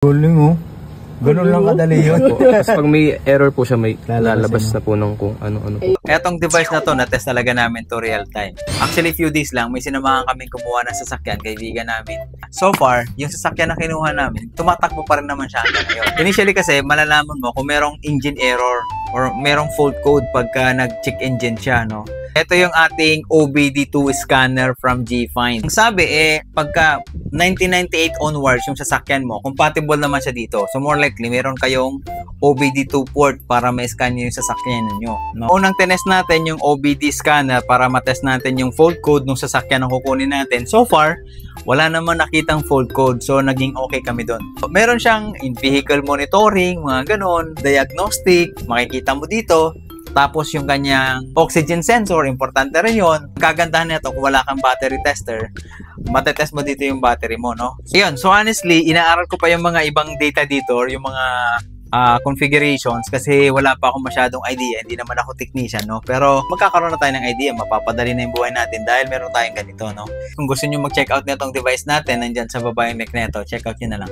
Galing mo. Ganun lang kadali yun. Tapos pag may error po siya, may lalabas na po ng kung ano-ano po. Etong device na to, na-test talaga namin to real time. Actually, few days lang, may sinamahan kami kumuha ng sasakyan, kaibigan namin. So far, yung sasakyan na kinuha namin, tumatakbo pa rin naman siya hanggang ngayon. Initially kasi, malalaman mo kung merong engine error or merong fault code pagka nag-check engine siya, no? Ito yung ating OBD2 scanner from G-Find. Ang sabi pagka 1998 onwards yung sasakyan mo, compatible naman siya dito. So more likely, meron kayong OBD2 port para ma-scan yung sasakyan ninyo. No? Unang tinest natin yung OBD scanner para matest natin yung fault code ng sasakyan na kukunin natin. So far, wala naman nakitang fault code. So naging okay kami doon. Meron siyang in-vehicle monitoring, mga ganon, diagnostic, makikita mo dito. Tapos yung kanyang oxygen sensor, importante rin yun. Kagandahan nito kung wala kang battery tester, matetest mo dito yung battery mo, no? Yun, so honestly, inaaral ko pa yung mga ibang data dito or yung mga configurations kasi wala pa akong masyadong idea. Hindi naman ako technician, no? Pero magkakaroon na tayo ng idea, mapapadali na yung buhay natin dahil meron tayong ganito, no? Kung gusto nyo mag-check out nitong device natin, nandyan sa baba yung link nito, check out nyo na lang.